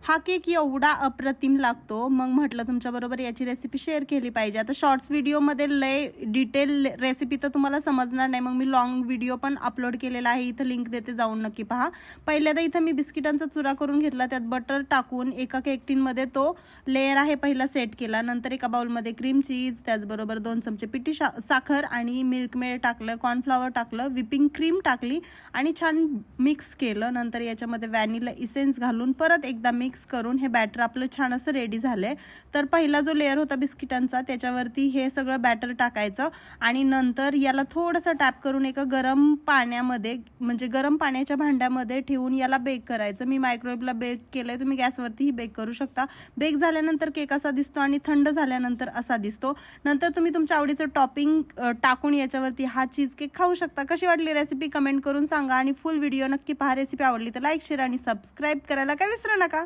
हा केक एवढा अप्रतिम लागतो, मग म्हटलं तुमच्याबरोबर याची रेसिपी शेअर केली पाहिजे. आता शॉर्ट्स व्हिडिओमध्ये लय डिटेल रेसिपी तर तुम्हाला समजणार नाही, मग मी लॉंग व्हिडिओ पण अपलोड केलेला आहे, इथं लिंक देते, जाऊन नक्की पहा. पहिल्यांदा इथं मी बिस्किटांचा चुरा करून घेतला, त्यात बटर टाकून एका केक टिनमध्ये तो लेयर आहे पहिला सेट केला. नंतर एका बाउलमध्ये क्रीम चीज, त्याचबरोबर 2 चमचे पिठी साखर आणि मिल्क मेड टाकलं, कॉर्नफ्लॉवर टाकलं, व्हिपिंग क्रीम टाकली आणि छान मिक्स केलं. नंतर याच्यामध्ये व्हॅनिला इसेन्स घालून परत एकदा मिक्स करून हे बॅटर आपलं छान असं रेडी झालंय. तर पहिला जो लेयर होता बिस्किटांचा त्याच्यावरती हे सगळं बॅटर टाकायचं आणि नंतर याला थोडंसं टॅप करून एका गरम पाण्यामध्ये, म्हणजे गरम पाण्याच्या भांड्यामध्ये ठेवून याला बेक करायचं. मी मायक्रोवेव्हला बेक केलंय, तुम्ही गॅसवरतीही बेक करू शकता. बेक झाल्यानंतर केक असा दिसतो आणि थंड झाल्यानंतर असा दिसतो. नंतर तुम्ही तुमच्या आवडीचं टॉपिंग टाकून याच्यावरती हा चीज केक खाऊ शकता. कशी वाटली रेसिपी कमेंट करून सांगा आणि फुल व्हिडिओ नक्की पहा. रेसिपी आवडली तर लाईक, शेअर आणि सबस्क्राईब करायला काय विसरू नका.